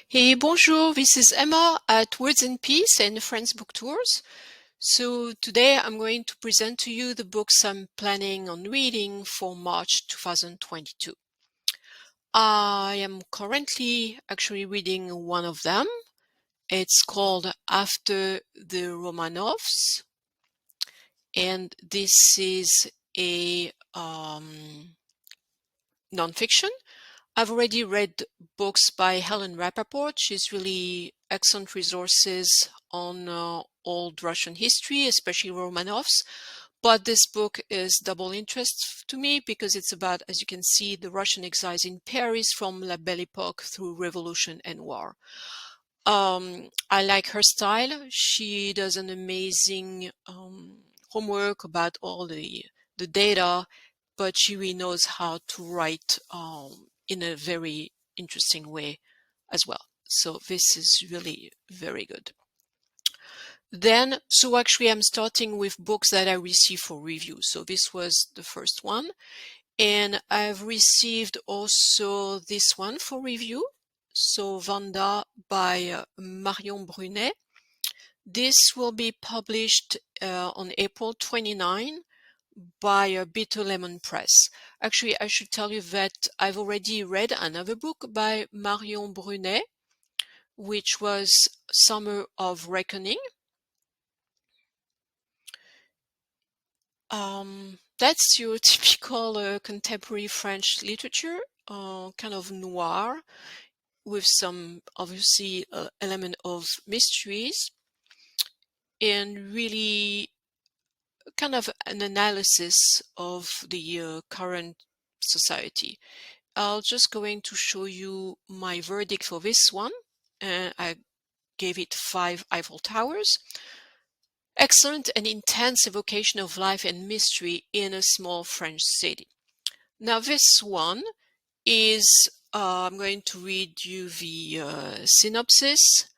Hey, bonjour, this is Emma at Words and Peace and Friends Book Tours. So today I'm going to present to you the books I'm planning on reading for March 2022. I am currently actually reading one of them. It's called After the Romanovs, and this is a nonfiction. I've already read books by Helen Rappaport. She's really excellent resources on old Russian history, especially Romanovs. But this book is double interest to me because it's about, as you can see, the Russian exiles in Paris from La Belle Époque through revolution and war. I like her style. She does an amazing homework about all the data, but she really knows how to write in a very interesting way as well. So this is really very good. Then, so actually I'm starting with books that I received for review. So this was the first one. And I've received also this one for review. So Vanda by Marion Brunet. This will be published on April 29 by Bitter Lemon Press. Actually, I should tell you that I've already read another book by Marion Brunet, which was Summer of Reckoning. That's your typical contemporary French literature, kind of noir, with some obviously element of mysteries, and really kind of an analysis of the current society. I'll just going to show you my verdict for this one. I gave it 5 Eiffel Towers. Excellent and intense evocation of life and mystery in a small French city. Now this one is, I'm going to read you the synopsis.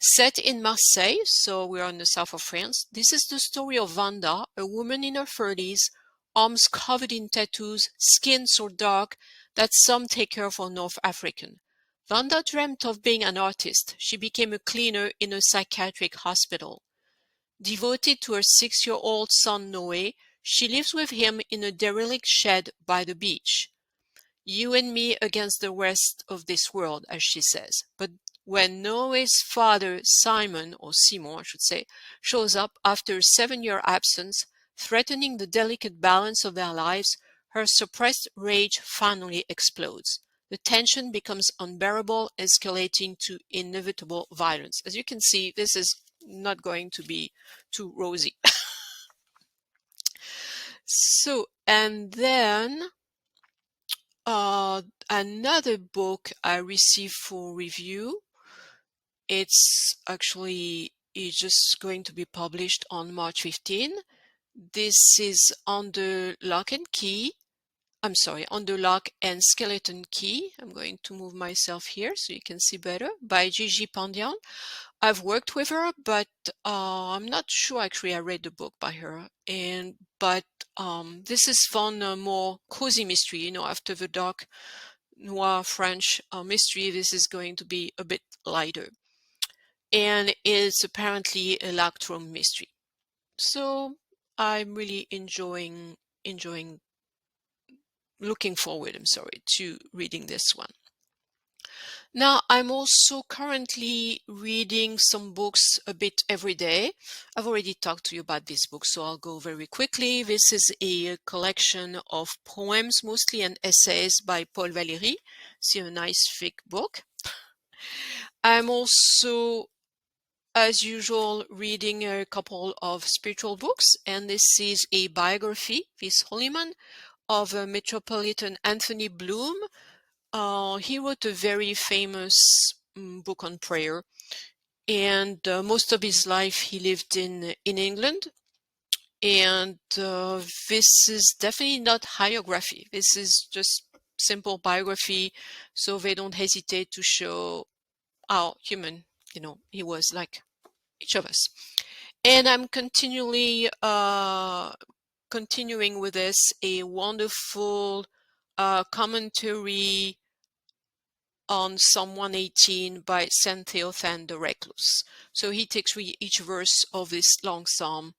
Set in Marseille, so we're in the south of France, this is the story of Vanda, a woman in her 30s, arms covered in tattoos, skin so dark that some take her for North African. Vanda dreamt of being an artist. She became a cleaner in a psychiatric hospital. Devoted to her 6-year-old son Noé, she lives with him in a derelict shed by the beach. You and me against the rest of this world, as she says. But when Noé's father, Simon, or Simon, I should say, shows up after a 7-year absence, threatening the delicate balance of their lives, her suppressed rage finally explodes. The tension becomes unbearable, escalating to inevitable violence. As you can see, this is not going to be too rosy. So, and then another book I received for review. It's just going to be published on March 15. This is Under Lock and Key. I'm sorry, Under Lock and Skeleton Key. I'm going to move myself here so you can see better. By Gigi Pandian. I've worked with her, but I'm not sure actually I read the book by her. But this is fun, more cozy mystery, you know, after the dark noir French mystery, this is going to be a bit lighter. And it's apparently a Lactrum mystery. So I'm really looking forward, to reading this one. Now, I'm also currently reading some books a bit every day. I've already talked to you about this book, so I'll go very quickly. This is a collection of poems, mostly, and essays by Paul Valéry. It's a nice thick book. I'm also, as usual, reading a couple of spiritual books, and this is a biography, this holy man, of Metropolitan Anthony Bloom. He wrote a very famous book on prayer, and most of his life he lived in England. And this is definitely not hagiography. This is just simple biography, so they don't hesitate to show how human, he was like each of us. And I'm continuing with this, a wonderful commentary on Psalm 118 by Saint Theophane the Recluse. So he takes each verse of this long psalm,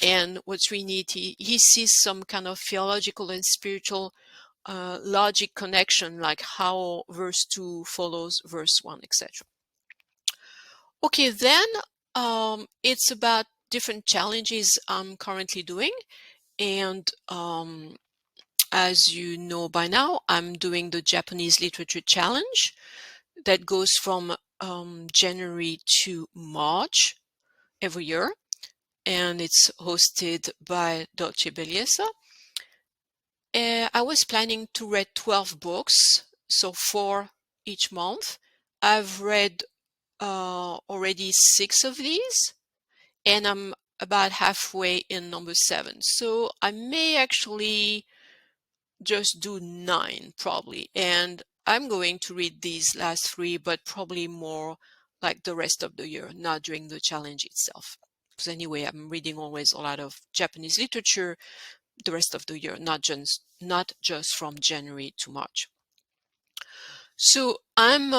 and what's really neat, he sees some kind of theological and spiritual logic connection, like how verse 2 follows verse 1, etc. Okay, then it's about different challenges I'm currently doing, and as you know by now, I'm doing the Japanese Literature Challenge that goes from January to March every year, and it's hosted by Dolce Bellezza. I was planning to read 12 books, so 4 each month. I've read already 6 of these, and I'm about halfway in number 7. So I may actually just do 9 probably, and I'm going to read these last 3, but probably more like the rest of the year, not during the challenge itself. Because anyway, I'm reading always a lot of Japanese literature the rest of the year, not just from January to March. So I'm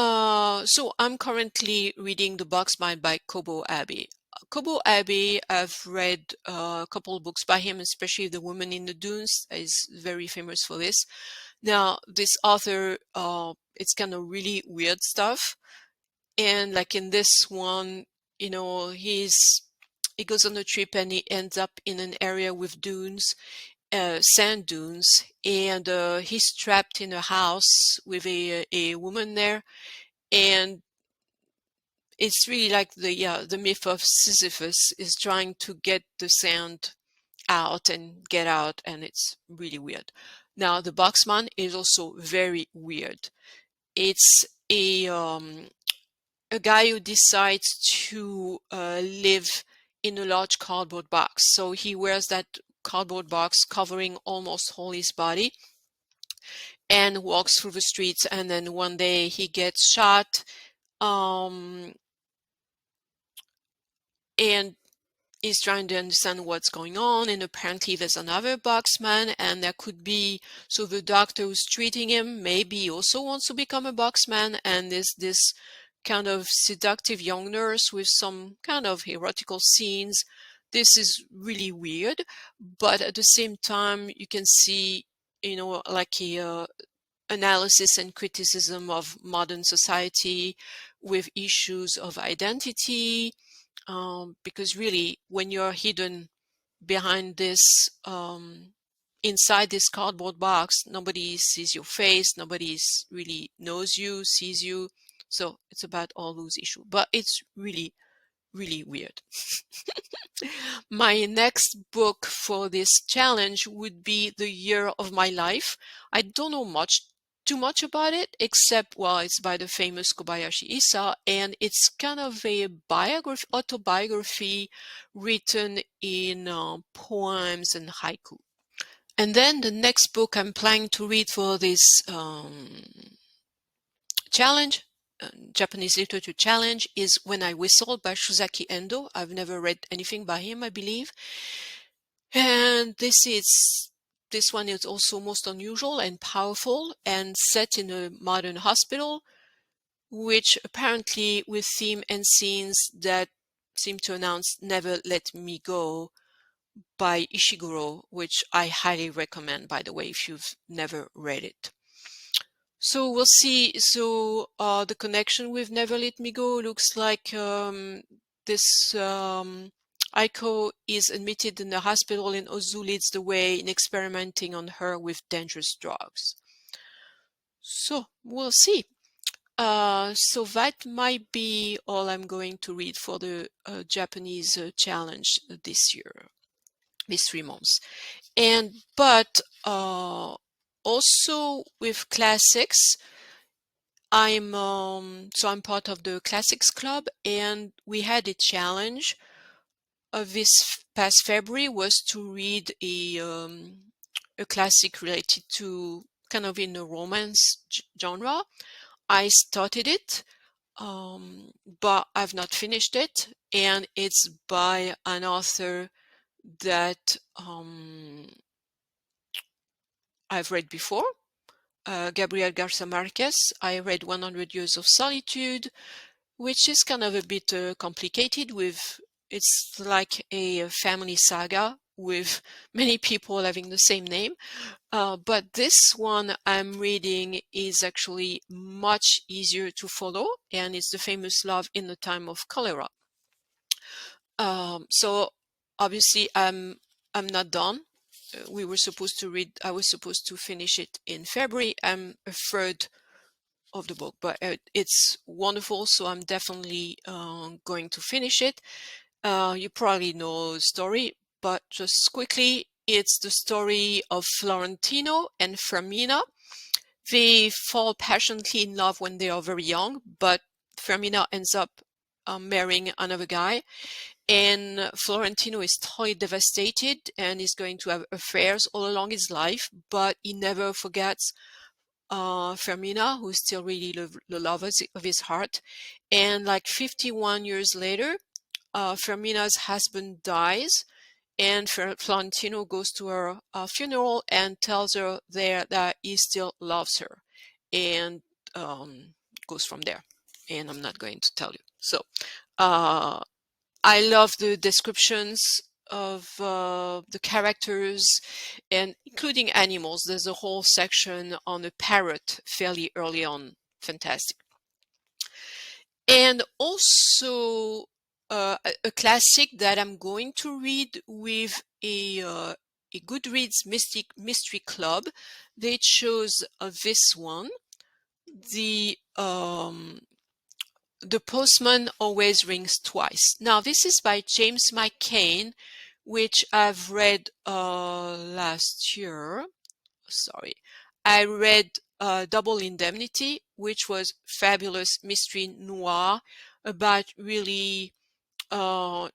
currently reading The Boxman by Kobo Abbey. Kobo Abbey, I've read a couple of books by him, especially The Woman in the Dunes is very famous for this. Now, this author, it's kind of really weird stuff. And like in this one, you know, he goes on a trip and he ends up in an area with dunes, sand dunes, and he's trapped in a house with a woman there, and it's really like the myth of Sisyphus is trying to get the sand out and get out, and it's really weird. Now, the Boxman is also very weird. It's a guy who decides to live in a large cardboard box. So he wears that cardboard box covering almost all his body and walks through the streets, and then one day he gets shot, and is trying to understand what's going on, and apparently there's another boxman, and there could be, so the doctor who's treating him maybe also wants to become a boxman, and there's this kind of seductive young nurse with some kind of erotical scenes. This is really weird, but at the same time you can see, you know, like a analysis and criticism of modern society with issues of identity, because really when you're hidden behind this inside this cardboard box, nobody sees your face, nobody really knows you, sees you. So it's about all those issues, but it's really, really weird. My next book for this challenge would be The Year of My Life. I don't know too much about it, except, well, it's by the famous Kobayashi Isa, and it's kind of a autobiography written in poems and haiku. And then the next book I'm planning to read for this challenge, Japanese Literature Challenge, is When I Whistled by Shuzaki Endo. I've never read anything by him, I believe. And this one is also most unusual and powerful and set in a modern hospital, which apparently with theme and scenes that seem to announce Never Let Me Go by Ishiguro, which I highly recommend, by the way, if you've never read it. So we'll see. So the connection with Never Let Me Go looks like this Aiko is admitted in the hospital, and Ozu leads the way in experimenting on her with dangerous drugs. So we'll see. So that might be all I'm going to read for the Japanese challenge this year, these 3 months. But also with classics, I'm part of the classics club, and we had a challenge this past February was to read a classic related to kind of in the romance genre. I started it, but I've not finished it, and it's by an author that I've read before, Gabriel Garcia Marquez. I read 100 Years of Solitude, which is kind of a bit complicated. It's like a family saga with many people having the same name. But this one I'm reading is actually much easier to follow, and it's the famous Love in the Time of Cholera. So obviously I'm not done. I was supposed to finish it in February. I'm a third of the book, but it's wonderful, so I'm definitely going to finish it. You probably know the story, but just quickly, it's the story of Florentino and Fermina. They fall passionately in love when they are very young, but Fermina ends up marrying another guy, and Florentino is totally devastated and is going to have affairs all along his life, but he never forgets Fermina, who's still really the love of his heart. And like 51 years later, Fermina's husband dies, and Florentino goes to her funeral and tells her there that he still loves her, and goes from there. And I'm not going to tell you. So I love the descriptions of the characters, and including animals. There's a whole section on a parrot fairly early on. Fantastic. And also a classic that I'm going to read with a Goodreads Mystery Club. They chose this one. The Postman Always Rings Twice. Now, this is by James Cain, which I've read last year. Sorry. I read Double Indemnity, which was fabulous mystery noir about really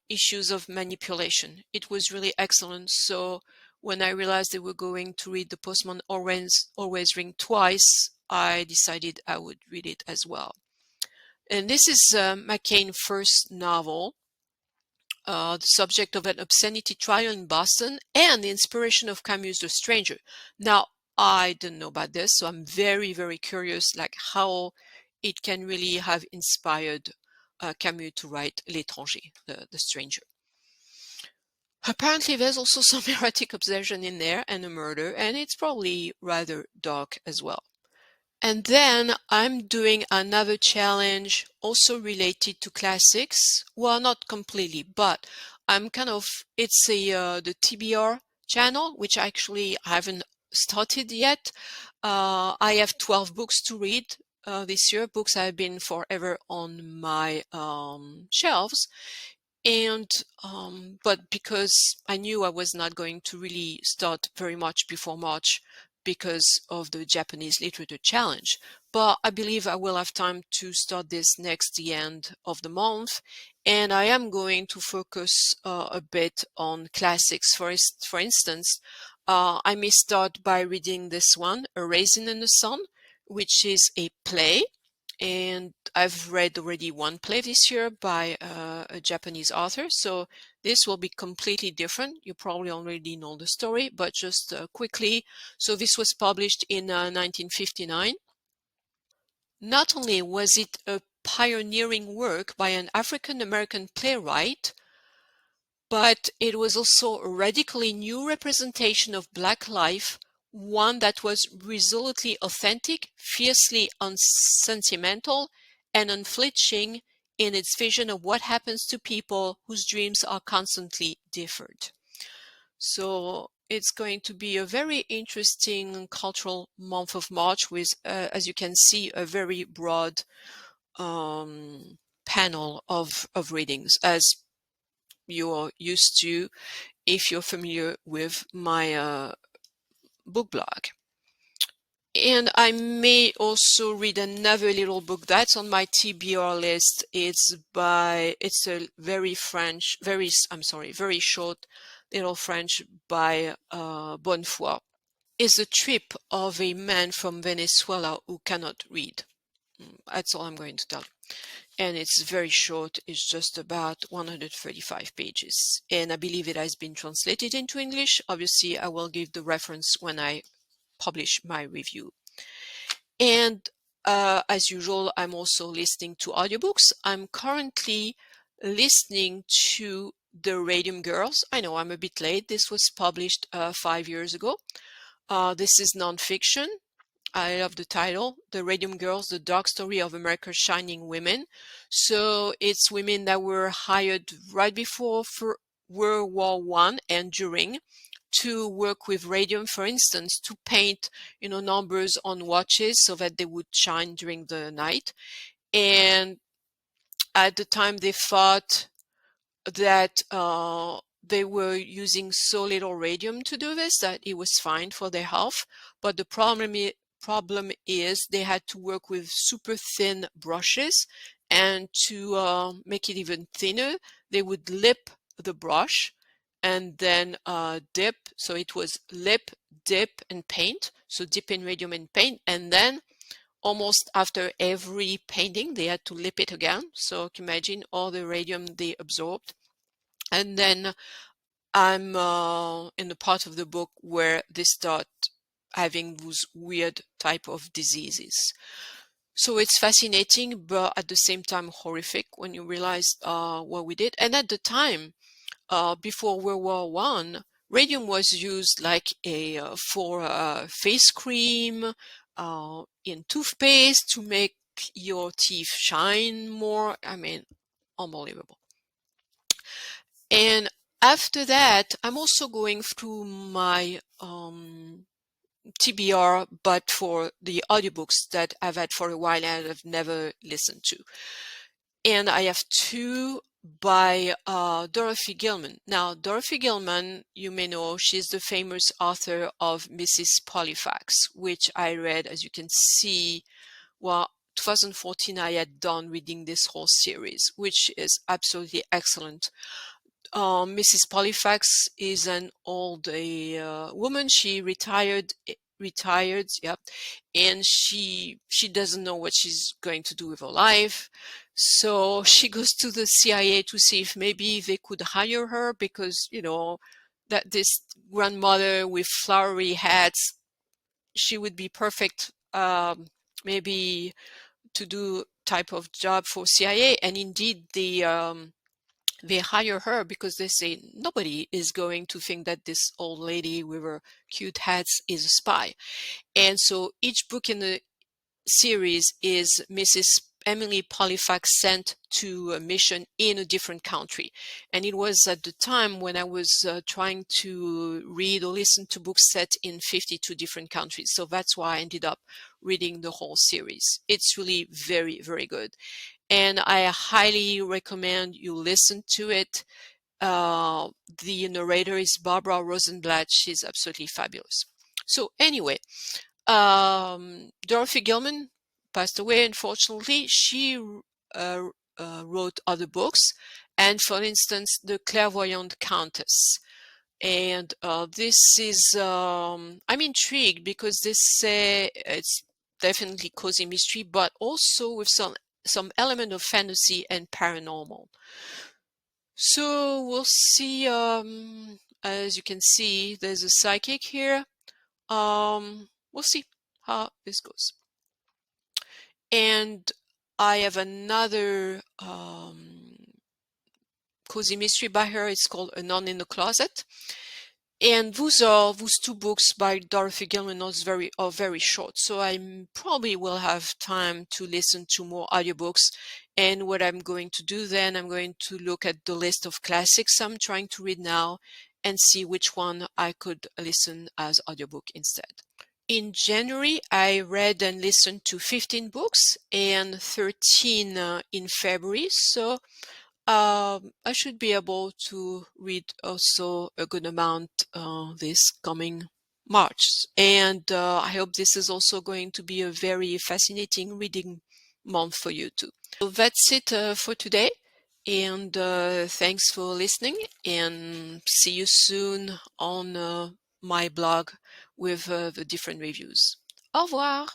issues of manipulation. It was really excellent. So when I realized they were going to read The Postman Always Ring Twice, I decided I would read it as well. And this is McCain's first novel, the subject of an obscenity trial in Boston, and the inspiration of Camus' The Stranger. Now, I don't know about this, so I'm very, very curious, like how it can really have inspired Camus to write L'Étranger, the Stranger. Apparently, there's also some erotic obsession in there and a murder, and it's probably rather dark as well. And then I'm doing another challenge also related to classics. Well, not completely, but I'm it's the TBR channel, which actually I haven't started yet. I have 12 books to read this year, books that have been forever on my shelves. And but because I knew I was not going to really start very much before March, because of the Japanese Literature Challenge. But I believe I will have time to start this next the end of the month. And I am going to focus a bit on classics. For instance, I may start by reading this one, A Raisin in the Sun, which is a play. And I've read already one play this year by a Japanese author. So this will be completely different. You probably already know the story, but just quickly. So this was published in 1959. Not only was it a pioneering work by an African-American playwright, but it was also a radically new representation of Black life, one that was resolutely authentic, fiercely unsentimental, and unflinching in its vision of what happens to people whose dreams are constantly deferred. So it's going to be a very interesting cultural month of March with, as you can see, a very broad panel of readings, as you're used to if you're familiar with my book blog. And I may also read another little book that's on my TBR list. It's a very short little French by Bonnefoy. It's the trip of a man from Venezuela who cannot read. That's all I'm going to tell you. And it's very short. It's just about 135 pages. And I believe it has been translated into English. Obviously, I will give the reference when I publish my review. And as usual, I'm also listening to audiobooks. I'm currently listening to The Radium Girls. I know I'm a bit late. This was published 5 years ago. This is nonfiction. I love the title, The Radium Girls, The Dark Story of America's Shining Women. So it's women that were hired right before World War I and during to work with radium, for instance, to paint, numbers on watches so that they would shine during the night. And at the time they thought that they were using so little radium to do this that it was fine for their health. But the problem is they had to work with super thin brushes, and to make it even thinner, they would lip the brush and then dip. So it was lip, dip, and paint. So dip in radium and paint, and then almost after every painting, they had to lip it again. So imagine all the radium they absorbed. And then I'm in the part of the book where they start having those weird type of diseases. So it's fascinating, but at the same time horrific when you realize what we did. And at the time, before World War I, radium was used like for face cream, in toothpaste to make your teeth shine more. I mean, unbelievable. And after that, I'm also going through my TBR, but for the audiobooks that I've had for a while and I've never listened to. And I have two by Dorothy Gilman. Now, Dorothy Gilman, you may know, she's the famous author of Mrs. Pollifax, which I read, as you can see, 2014 I had done reading this whole series, which is absolutely excellent. Mrs. Pollifax is an old woman. She retired, yep, and she doesn't know what she's going to do with her life. So she goes to the CIA to see if maybe they could hire her, because that this grandmother with flowery hats, she would be perfect, maybe to do type of job for CIA. And indeed, they hire her because they say nobody is going to think that this old lady with her cute hats is a spy. And so each book in the series is Mrs. Emily Pollifax sent to a mission in a different country. And it was at the time when I was trying to read or listen to books set in 52 different countries. So that's why I ended up reading the whole series. It's really very, very good. And I highly recommend you listen to it. The narrator is Barbara Rosenblatt. She's absolutely fabulous. So anyway, Dorothy Gilman passed away, unfortunately. She wrote other books, and for instance, The Clairvoyant Countess. And this is, I'm intrigued because it's definitely cozy mystery, but also with some element of fantasy and paranormal. So we'll see. As you can see, there's a psychic here. We'll see how this goes. And I have another cozy mystery by her. It's called A Nun in the Closet. And those two books by Dorothy Gilman are very short. So I probably will have time to listen to more audiobooks. And what I'm going to do then, I'm going to look at the list of classics I'm trying to read now and see which one I could listen as audiobook instead. In January, I read and listened to 15 books and 13 in February. So I should be able to read also a good amount this coming March. And I hope this is also going to be a very fascinating reading month for you too. So that's it for today. And thanks for listening, and see you soon on my blog with the different reviews. Au revoir!